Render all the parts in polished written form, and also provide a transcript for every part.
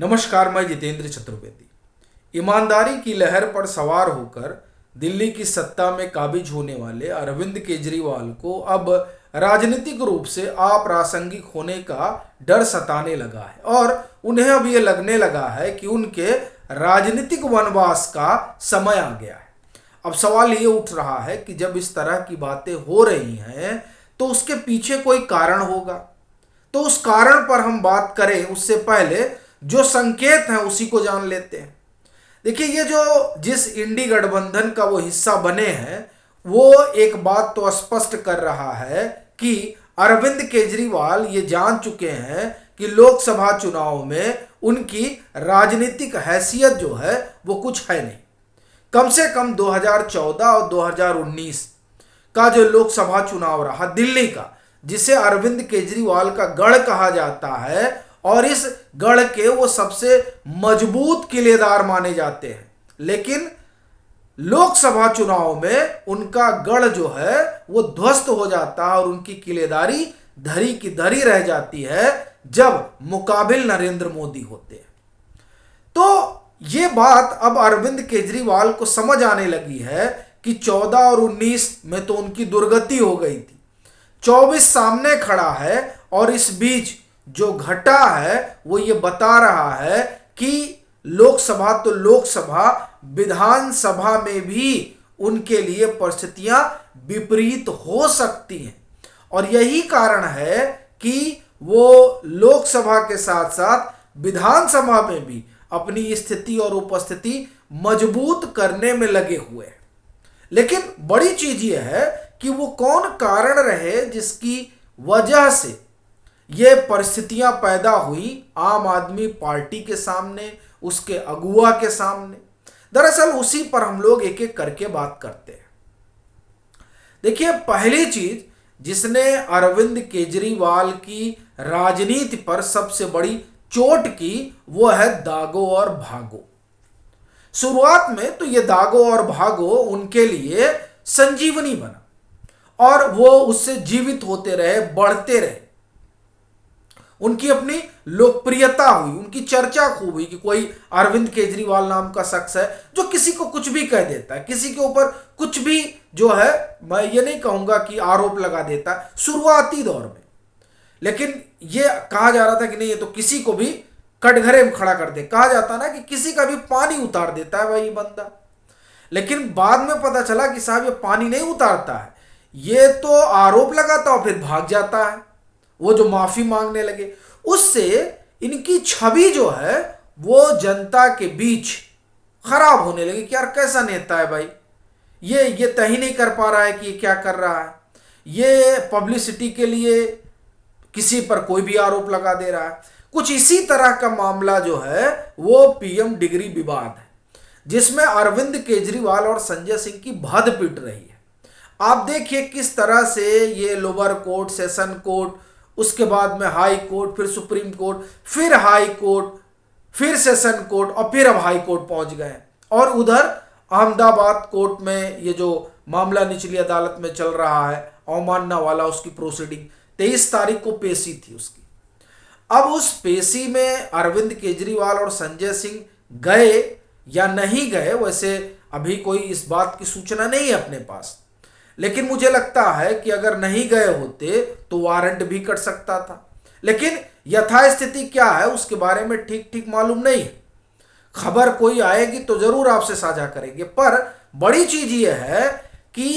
नमस्कार, मैं जितेंद्र चतुर्वेदी। ईमानदारी की लहर पर सवार होकर दिल्ली की सत्ता में काबिज होने वाले अरविंद केजरीवाल को अब राजनीतिक रूप से अप्रासंगिक होने का डर सताने लगा है और उन्हें अब ये लगने लगा है कि उनके राजनीतिक वनवास का समय आ गया है। अब सवाल ये उठ रहा है कि जब इस तरह की बातें हो रही हैं तो उसके पीछे कोई कारण होगा। तो उस कारण पर हम बात करें उससे पहले जो संकेत हैं उसी को जान लेते हैं। देखिए, ये जो जिस इंडी गठबंधन का वो हिस्सा बने हैं वो एक बात तो स्पष्ट कर रहा है कि अरविंद केजरीवाल ये जान चुके हैं कि लोकसभा चुनाव में उनकी राजनीतिक हैसियत जो है वो कुछ है नहीं। कम से कम 2014 और 2019 का जो लोकसभा चुनाव रहा दिल्ली का, जिसे अरविंद केजरीवाल का गढ़ कहा जाता है और इस गढ़ के वो सबसे मजबूत किलेदार माने जाते हैं, लेकिन लोकसभा चुनाव में उनका गढ़ जो है वो ध्वस्त हो जाता है और उनकी किलेदारी धरी की धरी रह जाती है जब मुकाबिल नरेंद्र मोदी होते हैं। तो ये बात अब अरविंद केजरीवाल को समझ आने लगी है कि 14 और 19 में तो उनकी दुर्गति हो गई थी, 24 सामने खड़ा है और इस बीच जो घटा है वो ये बता रहा है कि लोकसभा तो लोकसभा, विधानसभा में भी उनके लिए परिस्थितियां विपरीत हो सकती हैं और यही कारण है कि वो लोकसभा के साथ साथ विधानसभा में भी अपनी स्थिति और उपस्थिति मजबूत करने में लगे हुए हैं। लेकिन बड़ी चीज यह है कि वो कौन कारण रहे जिसकी वजह से ये परिस्थितियां पैदा हुई आम आदमी पार्टी के सामने, उसके अगुआ के सामने। दरअसल उसी पर हम लोग एक एक करके बात करते हैं। देखिए, पहली चीज जिसने अरविंद केजरीवाल की राजनीति पर सबसे बड़ी चोट की वो है दागो और भागो। शुरुआत में तो ये दागो और भागो उनके लिए संजीवनी बना और वो उससे जीवित होते रहे, बढ़ते रहे। उनकी अपनी लोकप्रियता हुई, उनकी चर्चा खूब हुई कि कोई अरविंद केजरीवाल नाम का शख्स है जो किसी को कुछ भी कह देता है, किसी के ऊपर कुछ भी जो है, मैं ये नहीं कहूंगा कि आरोप लगा देता है शुरुआती दौर में, लेकिन ये कहा जा रहा था कि नहीं ये तो किसी को भी कटघरे में खड़ा कर दे। कहा जाता ना कि किसी का भी पानी उतार देता है वही बंदा। लेकिन बाद में पता चला कि साहब ये पानी नहीं उतारता है, ये तो आरोप लगाता और फिर भाग जाता है। वो जो माफी मांगने लगे उससे इनकी छवि जो है वो जनता के बीच खराब होने लगी कि यार कैसा नेता है भाई, ये तय ही नहीं कर पा रहा है कि ये क्या कर रहा है, ये पब्लिसिटी के लिए किसी पर कोई भी आरोप लगा दे रहा है। कुछ इसी तरह का मामला जो है वो पीएम डिग्री विवाद है जिसमें अरविंद केजरीवाल और संजय सिंह की भद पिट रही है। आप देखिए किस तरह से ये लोअर कोर्ट, सेशन कोर्ट, उसके बाद में हाई कोर्ट, फिर सुप्रीम कोर्ट, फिर हाई कोर्ट, फिर सेशन कोर्ट और फिर अब हाई कोर्ट पहुंच गए। और उधर अहमदाबाद कोर्ट में ये जो मामला निचली अदालत में चल रहा है अवमानना वाला, उसकी प्रोसीडिंग 23 तारीख को पेशी थी उसकी। अब उस पेशी में अरविंद केजरीवाल और संजय सिंह गए या नहीं गए, वैसे अभी कोई इस बात की सूचना नहीं है अपने पास, लेकिन मुझे लगता है कि अगर नहीं गए होते तो वारंट भी कट सकता था। लेकिन यथास्थिति क्या है उसके बारे में ठीक ठीक मालूम नहीं है। खबर कोई आएगी तो जरूर आपसे साझा करेंगे। पर बड़ी चीज ये है कि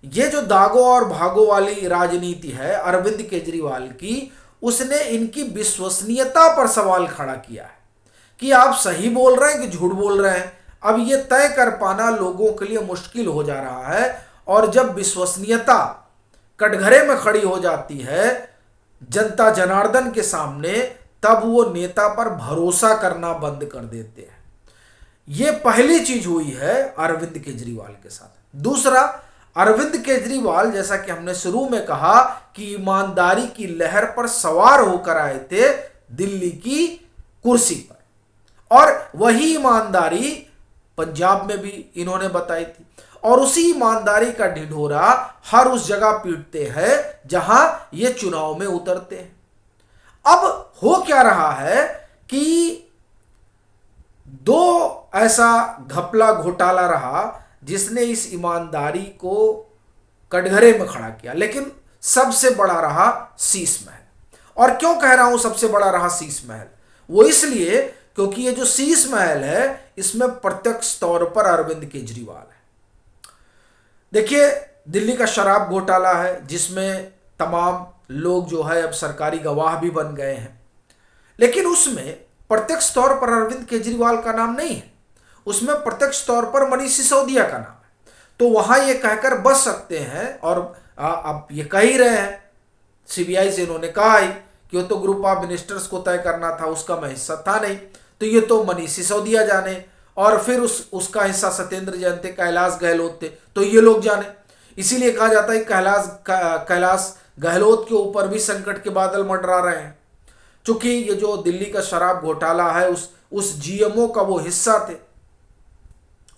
ये जो दागो और भागो वाली राजनीति है अरविंद केजरीवाल की, उसने इनकी विश्वसनीयता पर सवाल खड़ा किया है कि आप सही बोल रहे हैं कि झूठ बोल रहे हैं। अब ये तय कर पाना लोगों के लिए मुश्किल हो जा रहा है और जब विश्वसनीयता कटघरे में खड़ी हो जाती है जनता जनार्दन के सामने, तब वो नेता पर भरोसा करना बंद कर देते हैं। ये पहली चीज हुई है अरविंद केजरीवाल के साथ। दूसरा, अरविंद केजरीवाल जैसा कि हमने शुरू में कहा कि ईमानदारी की लहर पर सवार होकर आए थे दिल्ली की कुर्सी पर, और वही ईमानदारी पंजाब में भी इन्होंने बताई थी और उसी ईमानदारी का ढिढोरा हर उस जगह पीटते हैं जहां ये चुनाव में उतरते हैं। अब हो क्या रहा है कि ऐसा घपला घोटाला रहा जिसने इस ईमानदारी को कटघरे में खड़ा किया। लेकिन सबसे बड़ा रहा शीश महल। और क्यों कह रहा हूं सबसे बड़ा रहा शीश महल? वो इसलिए क्योंकि ये जो शीश महल है इसमें प्रत्यक्ष तौर पर अरविंद केजरीवाल है। देखिए, दिल्ली का शराब घोटाला है जिसमें तमाम लोग जो है अब सरकारी गवाह भी बन गए हैं, लेकिन उसमें प्रत्यक्ष तौर पर अरविंद केजरीवाल का नाम नहीं है, उसमें प्रत्यक्ष तौर पर मनीष सिसोदिया का नाम है। तो वहां ये कहकर बच सकते हैं, और अब ये कह ही रहे हैं, सीबीआई से इन्होंने कहा ही कि वो तो ग्रुप ऑफ मिनिस्टर्स को तय करना था, उसका मैं हिस्सा था नहीं, तो ये तो मनीष सिसोदिया जाने, और फिर उसका हिस्सा सत्येंद्र जैन थे, कैलाश गहलोत थे, तो ये लोग जाने। इसीलिए कहा जाता है कैलाश गहलोत के ऊपर भी संकट के बादल मंडरा रहे हैं, क्योंकि ये जो दिल्ली का शराब घोटाला है उस जीएमओ का वो हिस्सा थे।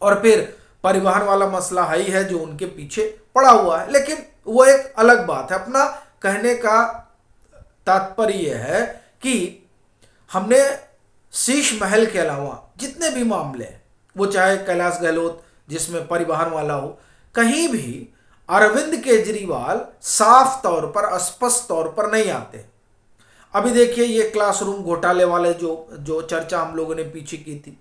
और फिर परिवहन वाला मसला है ही है जो उनके पीछे पड़ा हुआ है, लेकिन वो एक अलग बात है। अपना कहने का तात्पर्य यह है कि हमने शीश महल के अलावा जितने भी मामले हैं, वो चाहे कैलाश गहलोत जिसमें परिवहन वाला हो, कहीं भी अरविंद केजरीवाल साफ तौर पर, स्पष्ट तौर पर नहीं आते। अभी देखिए, ये क्लासरूम घोटाले वाले जो चर्चा हम लोगों ने पीछे की थी,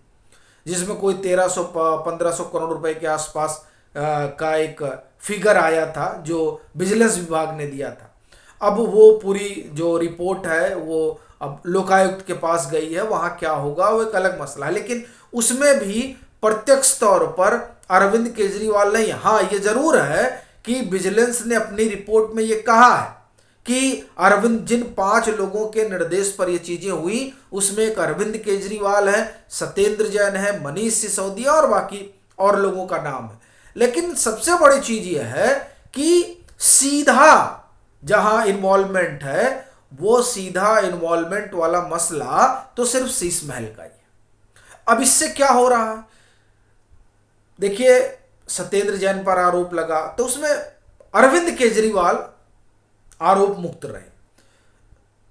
जिसमें कोई 1300-1500 करोड़ रुपए के आसपास का एक फिगर आया था जो विजिलेंस विभाग ने दिया था। अब वो पूरी जो रिपोर्ट है वो अब लोकायुक्त के पास गई है, वहां क्या होगा वो एक अलग मसला है, लेकिन उसमें भी प्रत्यक्ष तौर पर अरविंद केजरीवाल नहीं। हाँ, ये जरूर है कि विजिलेंस ने अपनी रिपोर्ट में ये कहा है कि अरविंद, जिन 5 लोगों के निर्देश पर ये चीजें हुई, उसमें एक अरविंद केजरीवाल है, सत्येंद्र जैन है, मनीष सिसोदिया और बाकी और लोगों का नाम है। लेकिन सबसे बड़ी चीज यह है कि सीधा जहां इन्वॉल्वमेंट है, वो सीधा इन्वॉल्वमेंट वाला मसला तो सिर्फ शीश महल का ही है। अब इससे क्या हो रहा है? देखिए, सत्येंद्र जैन पर आरोप लगा तो उसमें अरविंद केजरीवाल आरोप मुक्त रहे,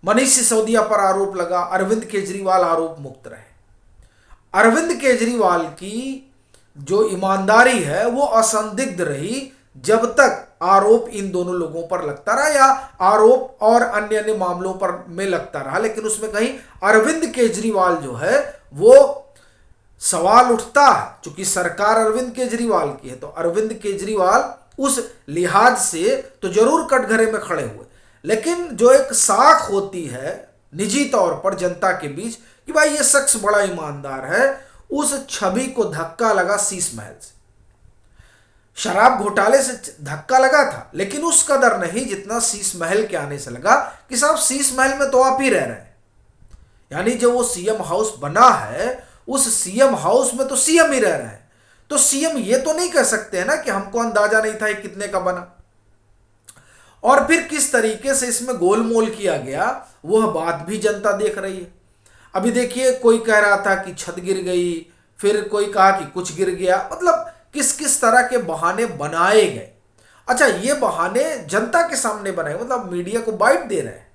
मनीष सिसोदिया पर आरोप लगा, अरविंद केजरीवाल आरोप मुक्त रहे। अरविंद केजरीवाल की जो ईमानदारी है वो असंदिग्ध रही जब तक आरोप इन दोनों लोगों पर लगता रहा या आरोप और अन्य अन्य मामलों पर में लगता रहा, लेकिन उसमें कहीं अरविंद केजरीवाल जो है वो सवाल उठता है। चूंकि सरकार अरविंद केजरीवाल की है, तो अरविंद केजरीवाल उस लिहाज से तो जरूर कटघरे में खड़े हुए, लेकिन जो एक साख होती है निजी तौर पर जनता के बीच कि भाई ये शख्स बड़ा ईमानदार है, उस छवि को धक्का लगा शीश महल से। शराब घोटाले से धक्का लगा था, लेकिन उस कदर नहीं जितना शीश महल के आने से लगा कि साहब शीश महल में तो आप ही रह रहे हैं। यानी जो वो सीएम हाउस बना है, उस सीएम हाउस में तो सीएम ही रह रहे हैं, तो सीएम ये तो नहीं कह सकते हैं ना कि हमको अंदाजा नहीं था ये कितने का बना। और फिर किस तरीके से इसमें गोलमोल किया गया वह बात भी जनता देख रही है। अभी देखिए, कोई कह रहा था कि छत गिर गई, फिर कोई कहा कि कुछ गिर गया, मतलब किस किस तरह के बहाने बनाए गए। अच्छा, ये बहाने जनता के सामने बनाए, मतलब मीडिया को बाइट दे रहे हैं।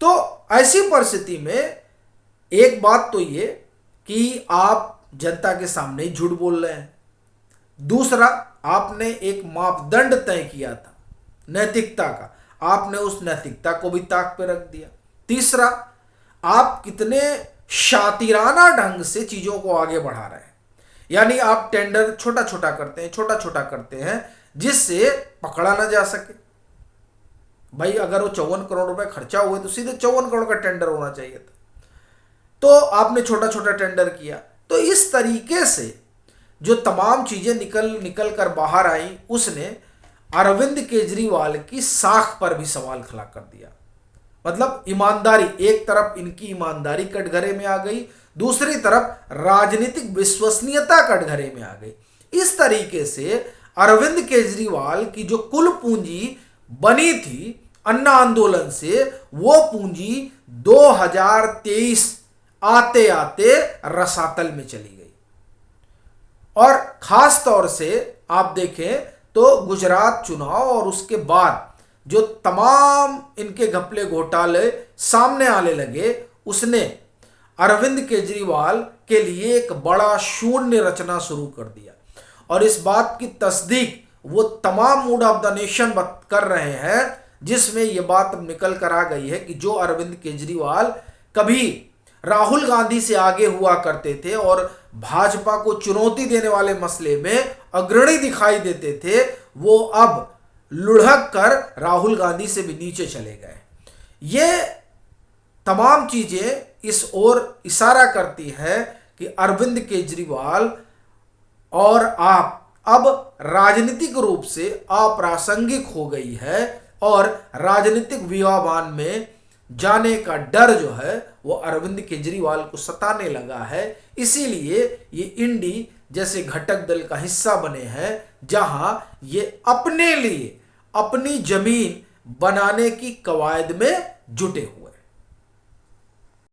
तो ऐसी परिस्थिति में एक बात तो ये कि आप जनता के सामने ही झूठ बोल रहे हैं, दूसरा आपने एक मापदंड तय किया था नैतिकता का, आपने उस नैतिकता को भी ताक पे रख दिया, तीसरा आप कितने शातिराना ढंग से चीजों को आगे बढ़ा रहे हैं। यानी आप टेंडर छोटा छोटा करते हैं जिससे पकड़ा ना जा सके। भाई अगर वो 54 करोड़ रुपए खर्चा हुए तो सीधे 54 करोड़ का टेंडर होना चाहिए था, तो आपने छोटा छोटा टेंडर किया। तो इस तरीके से जो तमाम चीजें निकल कर बाहर आई, उसने अरविंद केजरीवाल की साख पर भी सवाल खड़ा कर दिया। मतलब ईमानदारी, एक तरफ इनकी ईमानदारी कटघरे में आ गई, दूसरी तरफ राजनीतिक विश्वसनीयता कटघरे में आ गई। इस तरीके से अरविंद केजरीवाल की जो कुल पूंजी बनी थी अन्ना आंदोलन से, वो पूंजी 2023 आते आते रसातल में चली गई। और खास तौर से आप देखें तो गुजरात चुनाव और उसके बाद जो तमाम इनके घपले घोटाले सामने आने लगे, उसने अरविंद केजरीवाल के लिए एक बड़ा शून्य रचना शुरू कर दिया। और इस बात की तस्दीक वो तमाम मूड ऑफ द नेशन कर रहे हैं, जिसमें ये बात निकल कर आ गई है कि जो अरविंद केजरीवाल कभी राहुल गांधी से आगे हुआ करते थे और भाजपा को चुनौती देने वाले मसले में अग्रणी दिखाई देते थे, वो अब लुढ़क कर राहुल गांधी से भी नीचे चले गए। ये तमाम चीजें इस ओर इशारा करती है कि अरविंद केजरीवाल और आप अब राजनीतिक रूप से अप्रासंगिक हो गई है और राजनीतिक विवाहवान में जाने का डर जो है वो अरविंद केजरीवाल को सताने लगा है। इसीलिए ये इंडी जैसे घटक दल का हिस्सा बने हैं, जहां ये अपने लिए अपनी जमीन बनाने की कवायद में जुटे हुए।